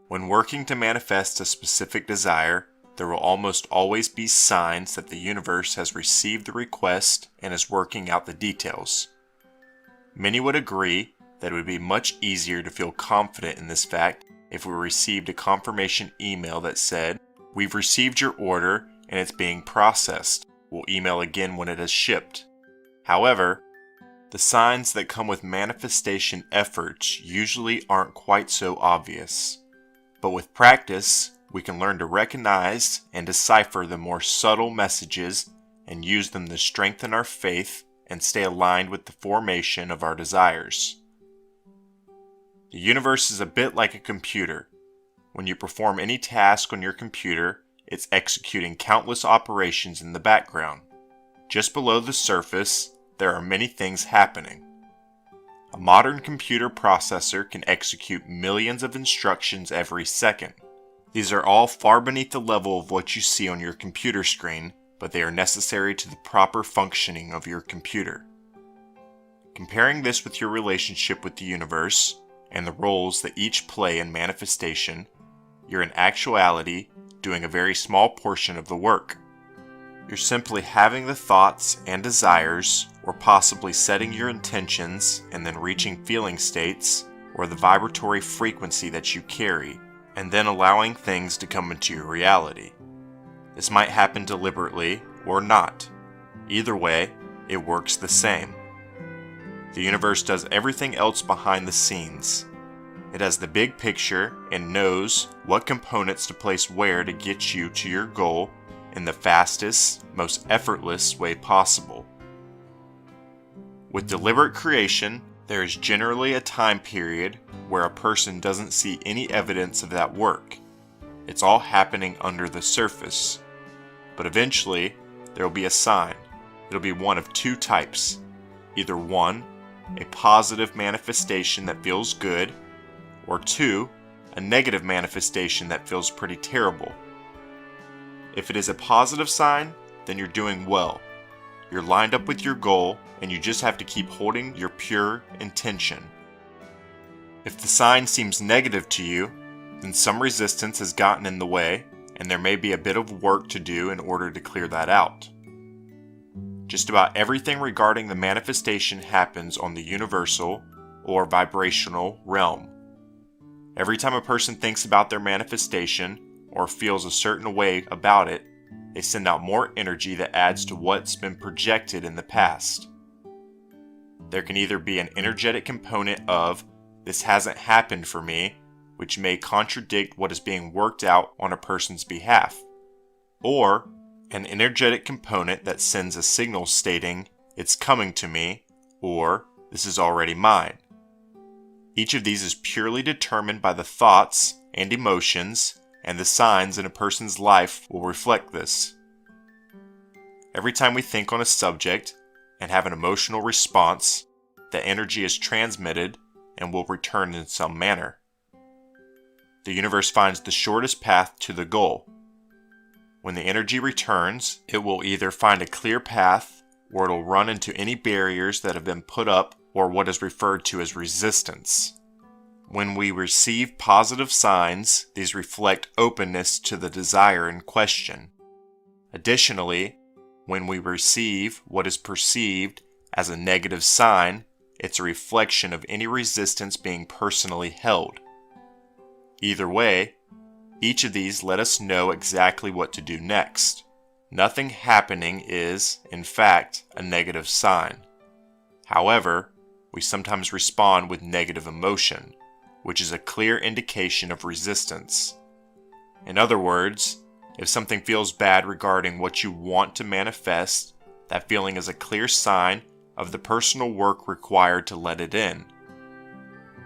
When working to manifest a specific desire, there will almost always be signs that the universe has received the request and is working out the details. Many would agree that it would be much easier to feel confident in this fact if we received a confirmation email that said, "We've received your order and it's being processed. We'll email again when it is shipped." However, the signs that come with manifestation efforts usually aren't quite so obvious. But with practice, we can learn to recognize and decipher the more subtle messages and use them to strengthen our faith and stay aligned with the formation of our desires. The universe is a bit like a computer. When you perform any task on your computer, it's executing countless operations in the background. Just below the surface, there are many things happening. A modern computer processor can execute millions of instructions every second. These are all far beneath the level of what you see on your computer screen, but they are necessary to the proper functioning of your computer. Comparing this with your relationship with the universe and the roles that each play in manifestation, you're in actuality doing a very small portion of the work. You're simply having the thoughts and desires, or possibly setting your intentions and then reaching feeling states, or the vibratory frequency that you carry, and then allowing things to come into your reality. This might happen deliberately or not. Either way, it works the same. The universe does everything else behind the scenes. It has the big picture and knows what components to place where to get you to your goal in the fastest, most effortless way possible. With deliberate creation, there is generally a time period where a person doesn't see any evidence of that work. It's all happening under the surface. But eventually, there will be a sign. It'll be one of two types. Either one, a positive manifestation that feels good, or two, a negative manifestation that feels pretty terrible. If it is a positive sign, then you're doing well. You're lined up with your goal, and you just have to keep holding your pure intention. If the sign seems negative to you, then some resistance has gotten in the way, and there may be a bit of work to do in order to clear that out. Just about everything regarding the manifestation happens on the universal or vibrational realm. Every time a person thinks about their manifestation or feels a certain way about it, they send out more energy that adds to what's been projected in the past. There can either be an energetic component of, "This hasn't happened for me," which may contradict what is being worked out on a person's behalf, or an energetic component that sends a signal stating, "It's coming to me," or "This is already mine." Each of these is purely determined by the thoughts and emotions, and the signs in a person's life will reflect this. Every time we think on a subject and have an emotional response, the energy is transmitted and will return in some manner. The universe finds the shortest path to the goal. When the energy returns, it will either find a clear path or it'll run into any barriers that have been put up or what is referred to as resistance. When we receive positive signs, these reflect openness to the desire in question. Additionally, when we receive what is perceived as a negative sign, it's a reflection of any resistance being personally held. Either way, each of these let us know exactly what to do next. Nothing happening is, in fact, a negative sign. However, we sometimes respond with negative emotion, which is a clear indication of resistance. In other words, if something feels bad regarding what you want to manifest, that feeling is a clear sign of the personal work required to let it in.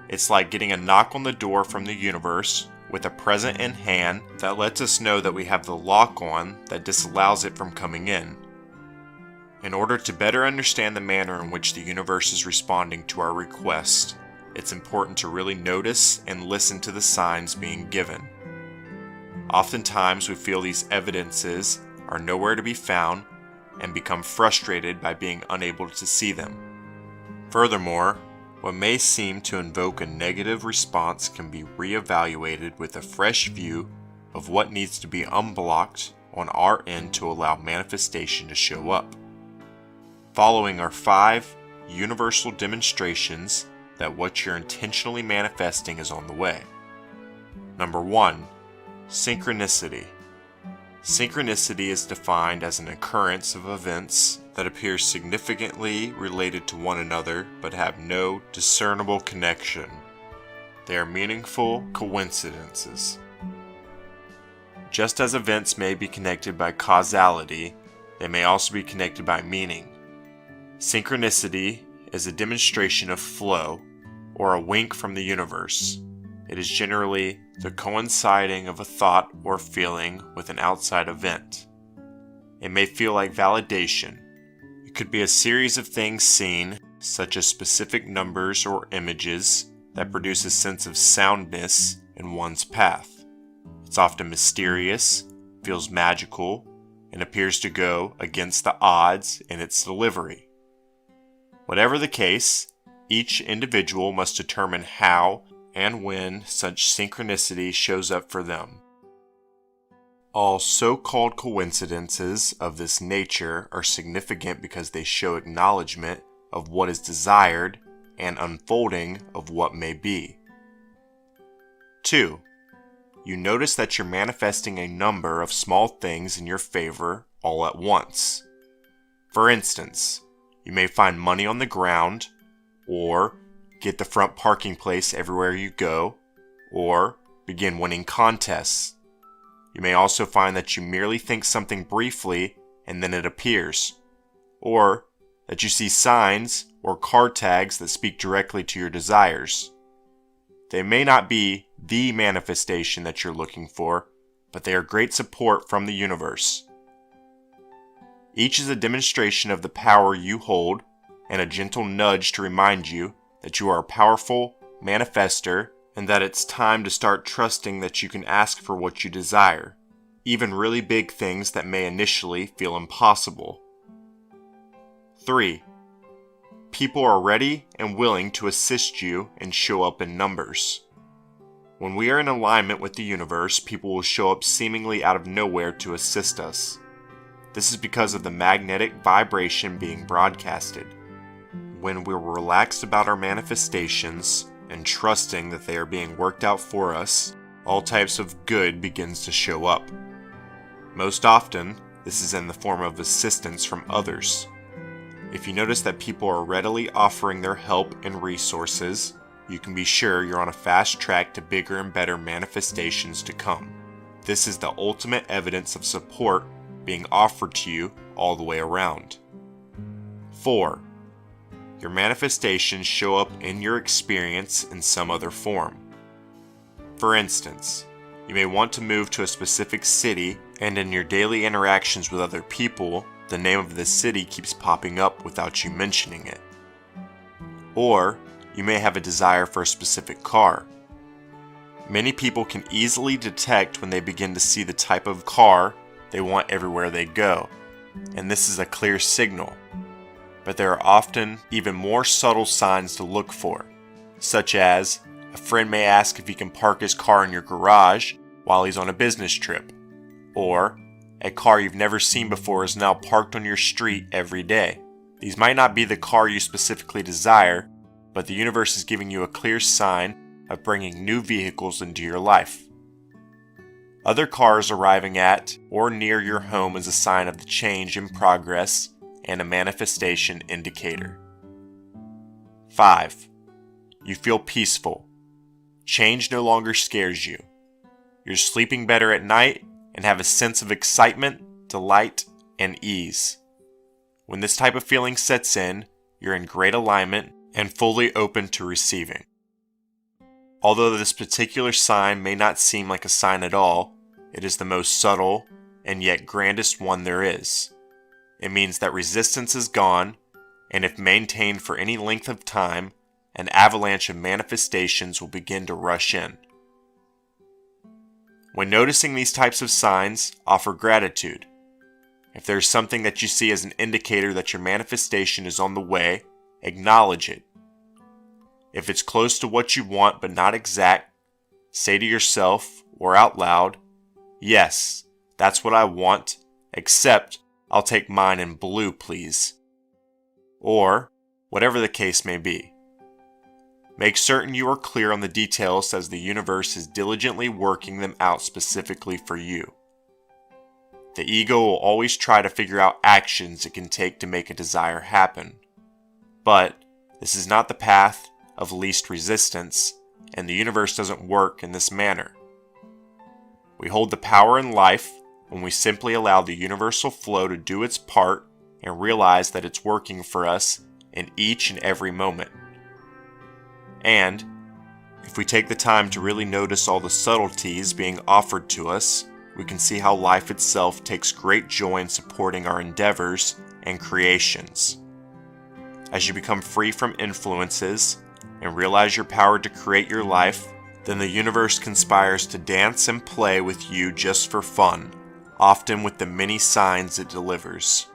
It's like getting a knock on the door from the universe with a present in hand that lets us know that we have the lock on that disallows it from coming in. In order to better understand the manner in which the universe is responding to our request, it's important to really notice and listen to the signs being given. Oftentimes we feel these evidences are nowhere to be found and become frustrated by being unable to see them. Furthermore, What may seem to invoke a negative response can be reevaluated with a fresh view of what needs to be unblocked on our end to allow manifestation to show up. Following are 5 universal demonstrations that what you're intentionally manifesting is on the way. Number 1, synchronicity. Synchronicity is defined as an occurrence of events that appear significantly related to one another but have no discernible connection. They are meaningful coincidences. Just as events may be connected by causality, they may also be connected by meaning. Synchronicity is a demonstration of flow or a wink from the universe. It is generally the coinciding of a thought or feeling with an outside event. It may feel like validation. It could be a series of things seen, such as specific numbers or images, that produce a sense of soundness in one's path. It's often mysterious, feels magical, and appears to go against the odds in its delivery. Whatever the case, each individual must determine how and when such synchronicity shows up for them. All so-called coincidences of this nature are significant because they show acknowledgement of what is desired and unfolding of what may be. 2. You notice that you're manifesting a number of small things in your favor all at once. For instance, you may find money on the ground, or get the front parking place everywhere you go, or begin winning contests. You may also find that you merely think something briefly and then it appears, or that you see signs or car tags that speak directly to your desires. They may not be the manifestation that you're looking for, but they are great support from the universe. Each is a demonstration of the power you hold and a gentle nudge to remind you that you are a powerful manifester and that it's time to start trusting that you can ask for what you desire, even really big things that may initially feel impossible. 3. People are ready and willing to assist you and show up in numbers. When we are in alignment with the universe, people will show up seemingly out of nowhere to assist us. This is because of the magnetic vibration being broadcasted. When we're relaxed about our manifestations and trusting that they are being worked out for us, all types of good begins to show up. Most often, this is in the form of assistance from others. If you notice that people are readily offering their help and resources, you can be sure you're on a fast track to bigger and better manifestations to come. This is the ultimate evidence of support being offered to you all the way around. 4. Your manifestations show up in your experience in some other form. For instance, you may want to move to a specific city, and in your daily interactions with other people, the name of the city keeps popping up without you mentioning it. Or, you may have a desire for a specific car. Many people can easily detect when they begin to see the type of car they want everywhere they go, and this is a clear signal. But there are often even more subtle signs to look for, such as a friend may ask if he can park his car in your garage while he's on a business trip, or a car you've never seen before is now parked on your street every day. These might not be the car you specifically desire, but the universe is giving you a clear sign of bringing new vehicles into your life. Other cars arriving at or near your home is a sign of the change in progress and a manifestation indicator. 5. You feel peaceful. Change no longer scares you. You're sleeping better at night and have a sense of excitement, delight, and ease. When this type of feeling sets in, you're in great alignment and fully open to receiving. Although this particular sign may not seem like a sign at all, it is the most subtle and yet grandest one there is. It means that resistance is gone, and if maintained for any length of time, an avalanche of manifestations will begin to rush in. When noticing these types of signs, offer gratitude. If there is something that you see as an indicator that your manifestation is on the way, acknowledge it. If it's close to what you want but not exact, say to yourself or out loud, "Yes, that's what I want, except I'll take mine in blue, please." Or whatever the case may be. Make certain you are clear on the details as the universe is diligently working them out specifically for you. The ego will always try to figure out actions it can take to make a desire happen. But this is not the path of least resistance, and the universe doesn't work in this manner. We hold the power in life when we simply allow the universal flow to do its part and realize that it's working for us in each and every moment. And if we take the time to really notice all the subtleties being offered to us, we can see how life itself takes great joy in supporting our endeavors and creations. As you become free from influences and realize your power to create your life, then the universe conspires to dance and play with you just for fun, often with the many signs it delivers.